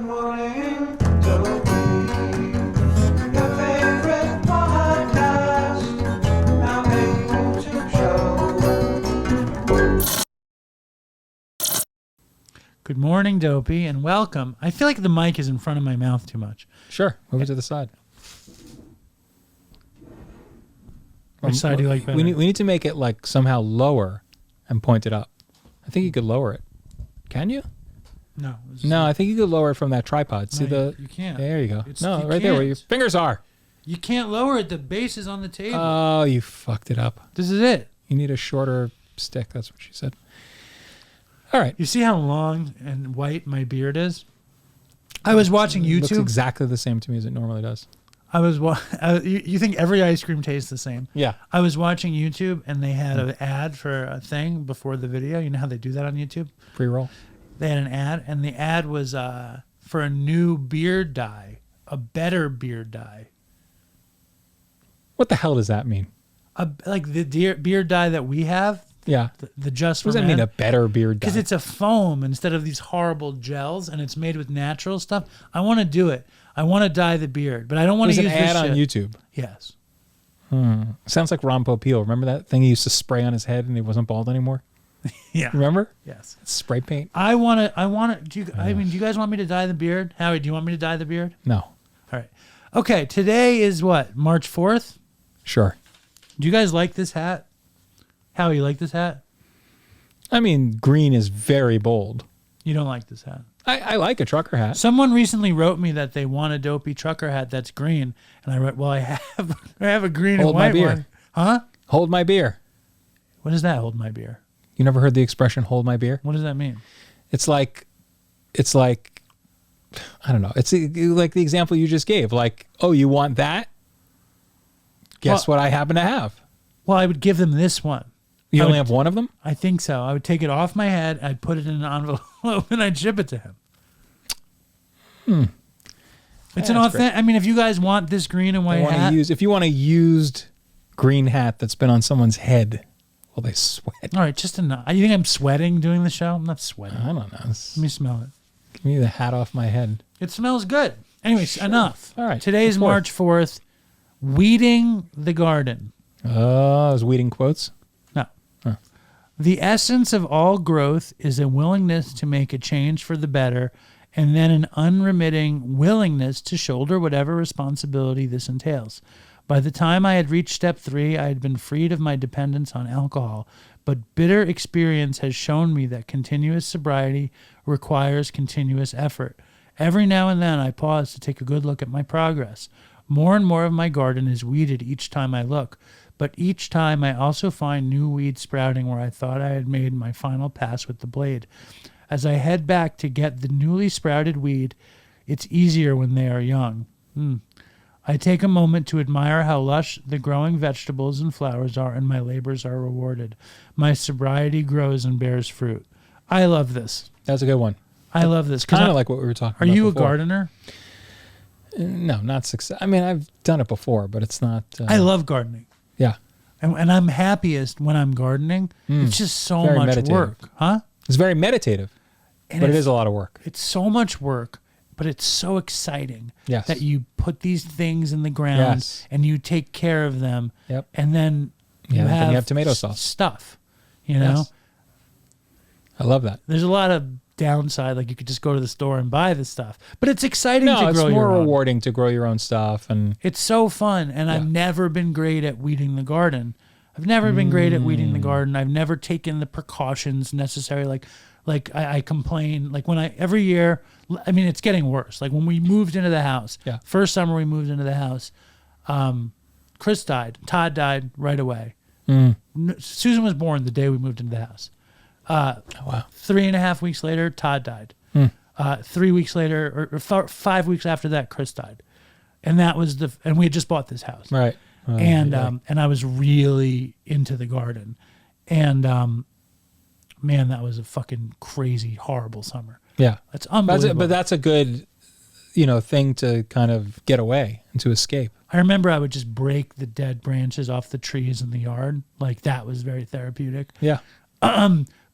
morning, Dopey. Your favorite podcast. Now make YouTube show. Good morning, Dopey, and welcome. I feel like the mic is in front of my mouth too much. Sure. Move it to the side. Which side do you like better? We need to make it like somehow lower and point it up. I think you could lower it. Can you? No. No, I think you could lower it from that tripod. See you can't. There you go. You Right there where your can't. fingers are. You can't lower it. The base is on the table. Oh, you fucked it up. This is it. You need a shorter stick. That's what she said. All right. You see how long and white my beard is? I was watching It looks YouTube. exactly the same to me as it normally does. You think every ice cream tastes the same? Yeah. I was watching YouTube and they had an ad for a thing before the video. You know how they do that on YouTube? Pre-roll. They had an ad, and the ad was for a new beard dye, a better beard dye. What the hell does that mean? Like the beard dye that we have, Yeah. the Just for What does that Men. mean, a better beard dye? Because it's a foam instead of these horrible gels, and it's made with natural stuff. I want to do it. I want to dye the beard, but I don't want to There's use an ad this on shit. YouTube. Yes. Sounds like Ron Popeil. Remember that thing he used to spray on his head and he wasn't bald anymore? Yeah. Remember? Yes. It's spray paint. I want to. Do you guys want me to dye the beard? Howie, do you want me to dye the beard? No. All right. Okay. Today is what? March 4th? Sure. Do you guys like this hat? Howie, you like this hat? I mean, green is very bold. You don't like this hat. I like a trucker hat. Someone recently wrote me that they want a Dopey trucker hat that's green, and I wrote, "Well, I have a green Hold and my white beer. one." Huh? Hold my beer. What does that hold my beer? You never heard the expression "hold my beer"? What does that mean? It's like, I don't know. It's like the example you just gave. Like, oh, you want that? Guess what I happen to have. Well, I would give them this one. You I only would- have one of them? I think so. I would take it off my head, I'd put it in an envelope, and I'd ship it to him. It's an That's authentic. I mean, if you guys want this green and white hat, If you want a used green hat that's been on someone's head, will they sweat? all right, just enough. You think I'm sweating doing the show? I'm not sweating. I don't know. Let me smell it. Give me the hat off my head. It smells good. Anyways, enough. All right. Today's The fourth. March 4th. Weeding the garden. Oh, I was weeding quotes. No. Huh. The essence of all growth is a willingness to make a change for the better, and then an unremitting willingness to shoulder whatever responsibility this entails. By the time I had reached step 3, I had been freed of my dependence on alcohol, but bitter experience has shown me that continuous sobriety requires continuous effort. Every now and then I pause to take a good look at my progress. More and more of my garden is weeded each time I look, but each time I also find new weeds sprouting where I thought I had made my final pass with the blade. As I head back to get the newly sprouted weed, it's easier when they are young. I take a moment to admire how lush the growing vegetables and flowers are, and my labors are rewarded. My sobriety grows and bears fruit. I love this. That's a good one. I love this. Kind of like what we were talking Are about you before. a gardener? No, not success. I mean, I've done it before, but it's not. I love gardening. Yeah. And I'm happiest when I'm gardening. It's just so Very much meditative. work. Huh? It's very meditative, And but it it's- is a lot of work. It's so much work, but it's so exciting Yes. that you put these things in the ground Yes. and you take care of them. Yep. And then Yeah, you then have, you have tomato sauce. stuff. You know? Yes. I love that. There's a lot of downside, like you could just go to the store and buy the stuff. But it's exciting to No, it's grow more your own. rewarding to grow your own stuff. And It's so fun, and I've never been great at weeding the garden. I've never been great at weeding the garden. I've never taken the precautions necessary. Like I complain. Like every year, I mean, it's getting worse. Like when we moved into the house, Yeah. first summer we moved into the house, Chris died. Todd died right away. Susan was born the day we moved into the house. oh, wow. 3.5 weeks later, Todd died. 3 weeks later, or 5 weeks after that, Chris died. And that was and we had just bought this house. Right. And I was really into the garden. And man, that was a fucking crazy, horrible summer. Yeah. That's unbelievable. But that's a good, thing to kind of get away and to escape. I remember I would just break the dead branches off the trees in the yard. Like that was very therapeutic. Yeah.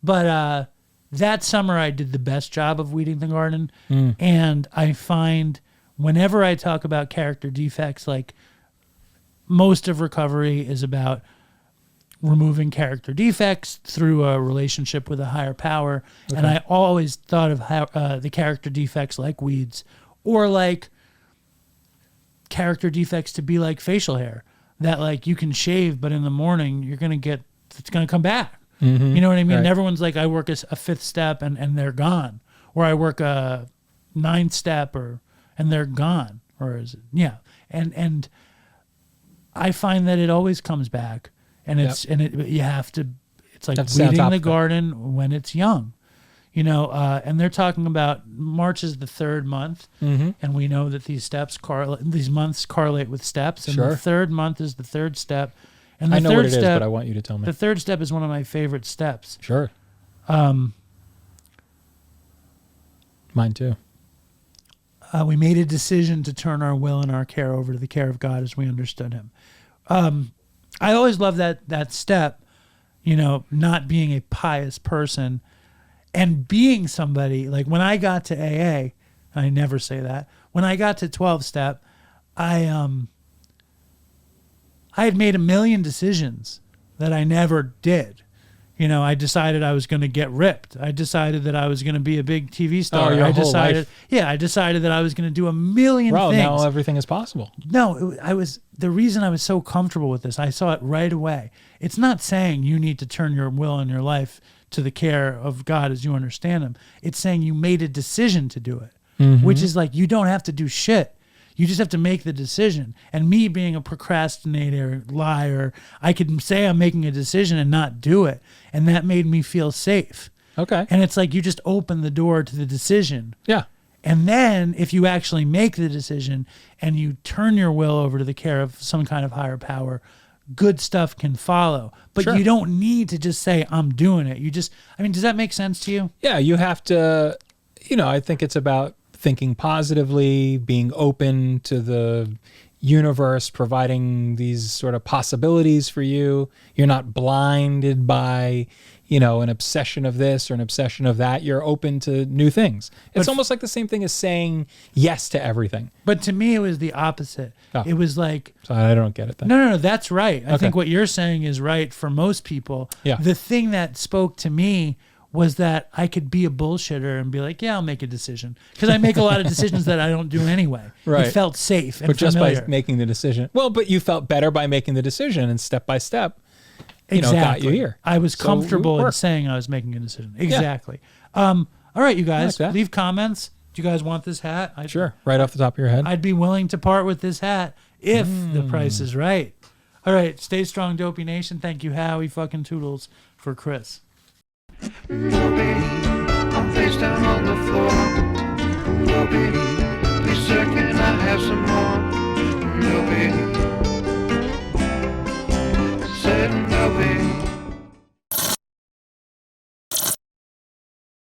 But that summer I did the best job of weeding the garden. And I find whenever I talk about character defects, like most of recovery is about removing character defects through a relationship with a higher power. Okay. And I always thought of how, the character defects like weeds, or like character defects to be like facial hair that like you can shave, but in the morning it's going to come back. You know what I mean? Right. Everyone's like, I work a fifth step and they're gone, or I work a ninth step and they're gone, or is it? Yeah. And I find that it always comes back. And it's you have to. It's like weeding the garden when it's young, you know. And they're talking about March is the third month, and we know that these months correlate with steps. And the third month is the third step. And the I know third what it step, is, but I want you to tell me. The third step is one of my favorite steps. Sure. Mine too. We made a decision to turn our will and our care over to the care of God as we understood Him. I always love that step, you know, not being a pious person and being somebody. Like when I got to AA, I never say that. When I got to 12-step, I had made a million decisions that I never did. You know, I decided I was going to get ripped. I decided that I was going to be a big TV star. Your whole life. I decided that I was going to do a million things. Now everything is possible. No, the reason I was so comfortable with this, I saw it right away. It's not saying you need to turn your will and your life to the care of God as you understand Him. It's saying you made a decision to do it, which is like you don't have to do shit. You just have to make the decision. And me being a procrastinator, liar, I could say I'm making a decision and not do it. And that made me feel safe. Okay. And it's like you just open the door to the decision. Yeah. And then if you actually make the decision and you turn your will over to the care of some kind of higher power, good stuff can follow. But you don't need to just say, I'm doing it. Does that make sense to you? Yeah, you have to, I think it's about thinking positively, being open to the universe, providing these sort of possibilities for you. You're not blinded by, an obsession of this or an obsession of that. You're open to new things. It's almost like the same thing as saying yes to everything. But to me, it was the opposite. Oh. It was like... So I don't get it then. No, that's right. I think what you're saying is right for most people. Yeah. The thing that spoke to me was that I could be a bullshitter and be like, yeah, I'll make a decision. Because I make a lot of decisions that I don't do anyway. Right. It felt safe and but familiar. Just by making the decision. Well, but you felt better by making the decision, and step by step, got you here. I was comfortable in saying I was making a decision. Exactly. Yeah. All right, you guys, leave comments. Do you guys want this hat? Sure. Right off the top of your head. I'd be willing to part with this hat if the price is right. All right, stay strong, Dopey Nation. Thank you, Howie fucking Toodles, for Chris. No, baby, I'm face down on the floor. No, baby, please sir, can I have some more? No, baby.